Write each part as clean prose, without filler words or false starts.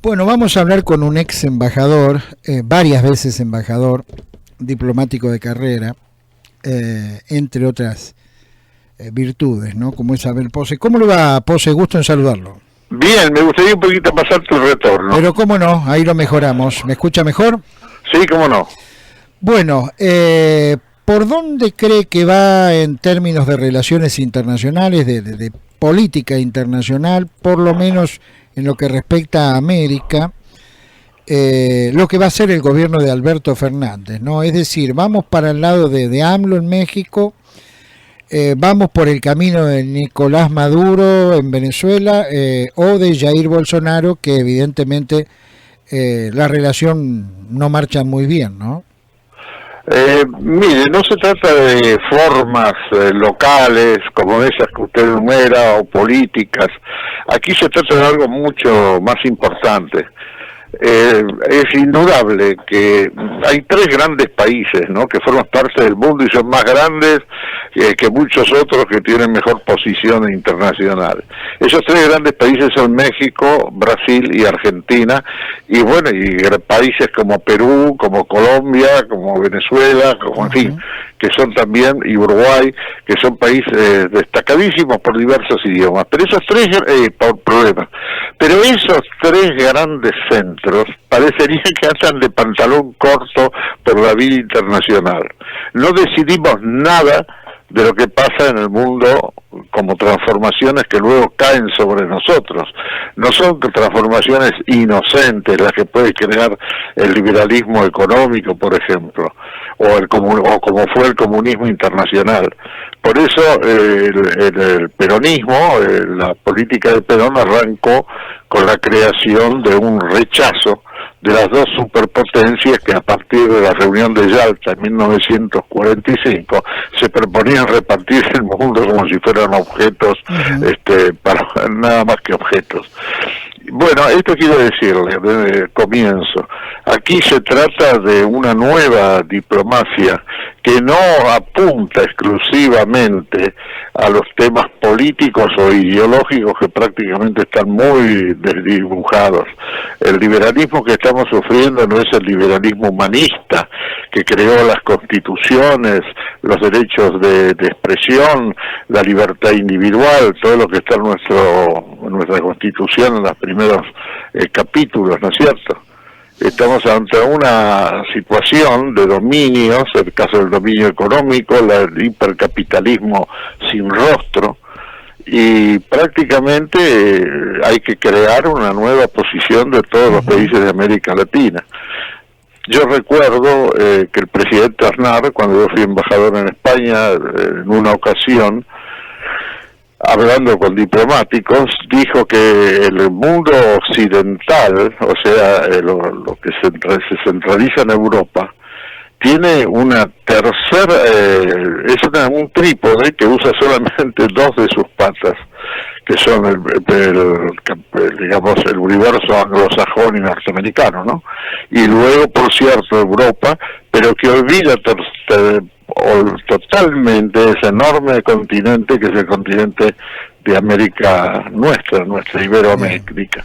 Bueno, vamos a hablar con un ex embajador, varias veces embajador, diplomático de carrera, entre otras virtudes, ¿no? Como es Abel Pose. ¿Cómo le va, Pose? Gusto en saludarlo. Bien, me gustaría un poquito pasar tu retorno. Pero cómo no, ahí lo mejoramos. ¿Me escucha mejor? Sí, cómo no. Bueno, ¿por dónde cree que va en términos de relaciones internacionales, de política internacional, por lo menos en lo que respecta a América, lo que va a ser el gobierno de Alberto Fernández, ¿no? Es decir, vamos para el lado de AMLO en México, vamos por el camino de Nicolás Maduro en Venezuela, o de Jair Bolsonaro, que evidentemente la relación no marcha muy bien, ¿no? Mire, no se trata de formas locales como esas que usted enumera o políticas. Aquí se trata de algo mucho más importante. Es indudable que hay tres grandes países, ¿no?, que forman parte del mundo y son más grandes que muchos otros que tienen mejor posición internacional. Esos tres grandes países son México, Brasil y Argentina, y bueno, y países como Perú, como Colombia, como Venezuela, como en fin, que son también, y Uruguay, que son países destacadísimos por diversos idiomas. Pero esos tres, por problemas, pero esos tres grandes centros parecería que andan de pantalón corto por la vida internacional. No decidimos nada de lo que pasa en el mundo como transformaciones que luego caen sobre nosotros. No son transformaciones inocentes las que puede crear el liberalismo económico, por ejemplo, o como fue el comunismo internacional. Por eso el peronismo, la política de Perón arrancó con la creación de un rechazo de las dos superpotencias que a partir de la reunión de Yalta en 1945 se proponían repartir el mundo como si fueran objetos, para nada más que objetos. Bueno, esto quiero decirle desde el comienzo. Aquí se trata de una nueva diplomacia que no apunta exclusivamente a los temas políticos o ideológicos que prácticamente están muy desdibujados. El liberalismo que estamos sufriendo no es el liberalismo humanista que creó las constituciones, los derechos de expresión, la libertad individual, todo lo que está en nuestra constitución en los primeros capítulos, ¿no es cierto? Estamos ante una situación de dominios, el caso del dominio económico, el hipercapitalismo sin rostro, y prácticamente hay que crear una nueva posición de todos los países de América Latina. Yo recuerdo que el presidente Aznar, cuando yo fui embajador en España, en una ocasión, hablando con diplomáticos, dijo que el mundo occidental, o sea, lo que se centraliza en Europa, tiene una un trípode que usa solamente dos de sus patas, que son digamos, el universo anglosajón y norteamericano, ¿no? Y luego, por cierto, Europa, pero que olvida totalmente ese enorme continente que es el continente de América nuestra Iberoamérica.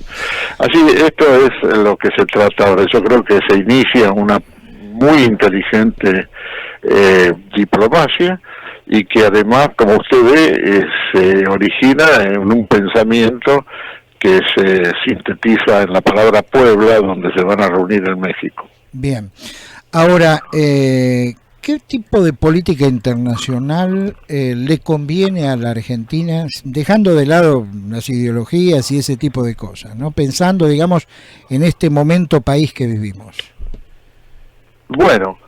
Así, esto es lo que se trata ahora. Yo creo que se inicia una muy inteligente diplomacia, y que además, como usted ve, se origina en un pensamiento que se sintetiza en la palabra Puebla, donde se van a reunir en México. Bien. Ahora, ¿qué tipo de política internacional le conviene a la Argentina, dejando de lado las ideologías y ese tipo de cosas, ¿no? Pensando, digamos, en este momento país que vivimos? Bueno,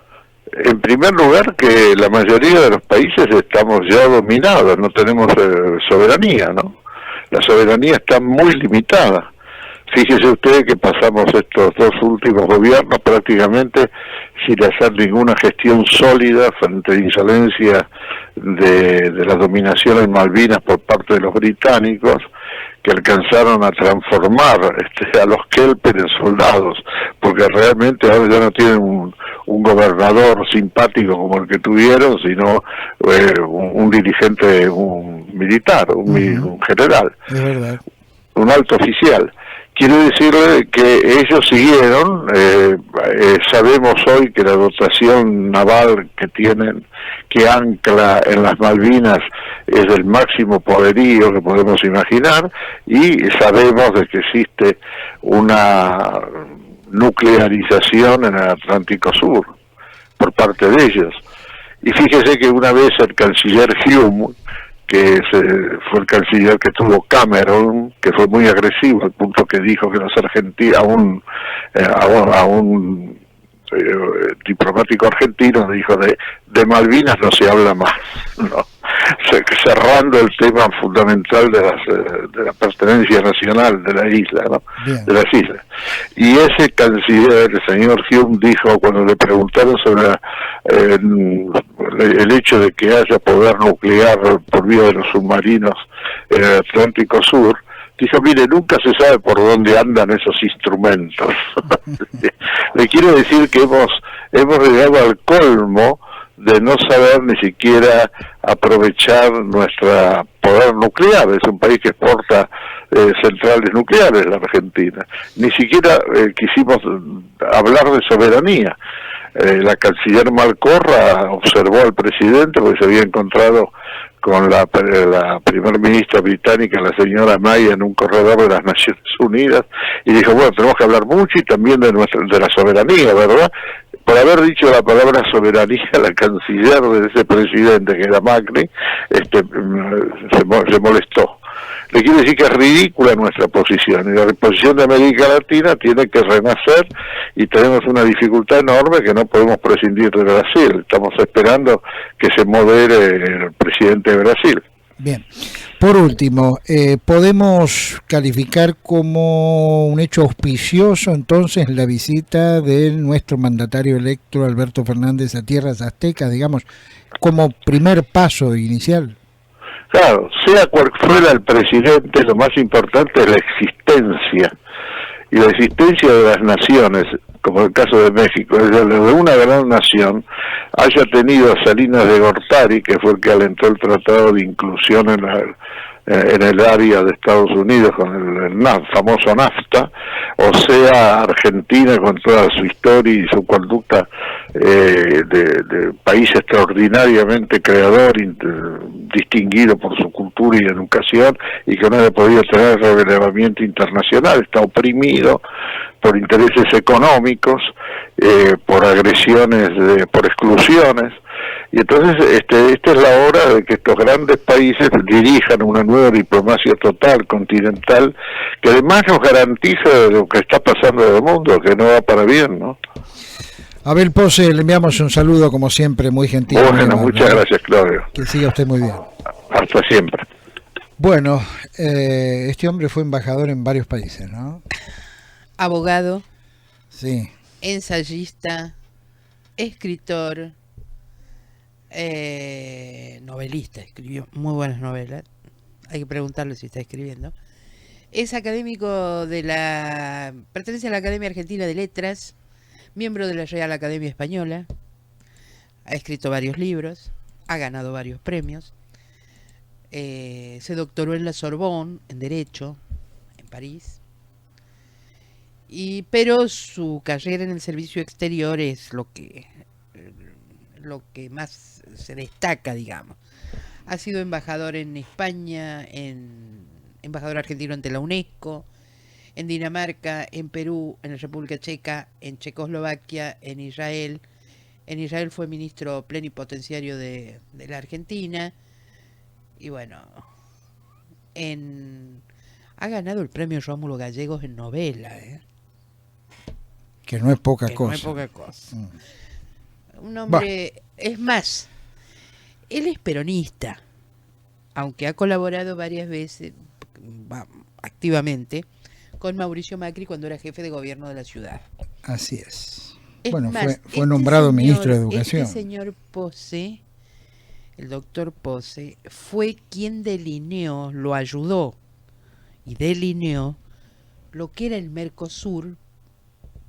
en primer lugar, que la mayoría de los países estamos ya dominados, no tenemos soberanía, ¿no? La soberanía está muy limitada. Fíjese usted que pasamos estos dos últimos gobiernos prácticamente sin hacer ninguna gestión sólida frente a la insolencia de la dominación en Malvinas por parte de los británicos, que alcanzaron a transformar a los kelper en soldados, porque realmente ahora ya no tienen un gobernador simpático como el que tuvieron, sino un dirigente, un militar, un general, Es verdad. un alto oficial, Quiero decirle que ellos siguieron, sabemos hoy que la dotación naval que tienen, que ancla en las Malvinas, es del máximo poderío que podemos imaginar, y sabemos de que existe una nuclearización en el Atlántico Sur por parte de ellos. Y fíjese que una vez el canciller Hume, fue el canciller que tuvo Cameron, que fue muy agresivo al punto que dijo que los argentinos, a un diplomático argentino, dijo de Malvinas no se habla más, ¿no? Cerrando el tema fundamental de la pertenencia nacional de la isla, ¿no? De las islas. Y ese canciller, el señor Hume, dijo, cuando le preguntaron sobre el hecho de que haya poder nuclear por vía de los submarinos en el Atlántico Sur, dijo, mire, nunca se sabe por dónde andan esos instrumentos. Le quiero decir que hemos llegado al colmo de no saber ni siquiera aprovechar nuestro poder nuclear. Es un país que exporta centrales nucleares, la Argentina. Ni siquiera quisimos hablar de soberanía. La canciller Malcorra observó al presidente porque se había encontrado con la primer ministra británica, la señora May, en un corredor de las Naciones Unidas, y dijo, bueno, tenemos que hablar mucho y también de la soberanía, ¿verdad? Por haber dicho la palabra soberanía, la canciller de ese presidente, que era Macri, se molestó. Le quiero decir que es ridícula nuestra posición, y la posición de América Latina tiene que renacer, y tenemos una dificultad enorme que no podemos prescindir de Brasil. Estamos esperando que se modere el presidente de Brasil. Bien. Por último, ¿podemos calificar como un hecho auspicioso entonces la visita de nuestro mandatario electo, Alberto Fernández, a tierras aztecas, digamos, como primer paso inicial? Claro, sea cual fuera el presidente, lo más importante es la existencia, y la existencia de las naciones, como el caso de México, es de una gran nación, haya tenido a Salinas de Gortari, que fue el que alentó el Tratado de Inclusión en el área de Estados Unidos con el famoso NAFTA, o sea Argentina con toda su historia y su conducta de país extraordinariamente creador, distinguido por su cultura y educación, y que no haya podido tener relevamiento internacional, está oprimido por intereses económicos, por agresiones, por exclusiones. Y entonces esta es la hora de que estos grandes países dirijan una nueva diplomacia total, continental, que además nos garantiza lo que está pasando en el mundo, que no va para bien, ¿no? Abel Pose, le enviamos un saludo como siempre, muy gentil. Bueno, muchas gracias, Claudio. Que siga usted muy bien. Hasta siempre. Bueno, este hombre fue embajador en varios países, ¿no? Abogado, sí, ensayista, escritor, novelista, escribió muy buenas novelas, hay que preguntarle si está escribiendo. Es académico pertenece a la Academia Argentina de Letras, miembro de la Real Academia Española, ha escrito varios libros, ha ganado varios premios, se doctoró en la Sorbonne, en Derecho, en París, pero su carrera en el servicio exterior es lo que más se destaca, digamos. Ha sido embajador en España, embajador argentino ante la UNESCO, en Dinamarca, en Perú, en la República Checa, en Checoslovaquia, en Israel. En Israel fue ministro plenipotenciario de la Argentina. Y bueno, ha ganado el premio Rómulo Gallegos en novela, que no es poca cosa. No es poca cosa. Un hombre, es más, él es peronista, aunque ha colaborado varias veces, activamente, con Mauricio Macri cuando era jefe de gobierno de la ciudad. Así es. Es bueno, más, fue nombrado ministro de Educación. Este señor Pose, el doctor Pose, fue quien delineó, lo ayudó y delineó lo que era el Mercosur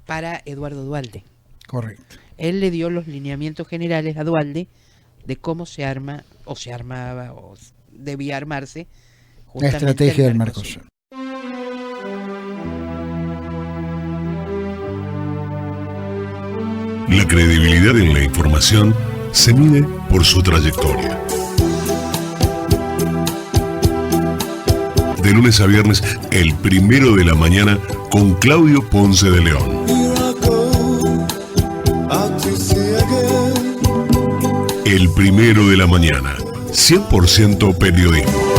para Eduardo Duhalde. Correcto. Él le dio los lineamientos generales a Duhalde de cómo se arma, o se armaba, o debía armarse la estrategia del Mercosur. La credibilidad en la información se mide por su trayectoria. De lunes a viernes, el primero de la mañana, con Claudio Ponce de León. El primero de la mañana, 100% periodismo.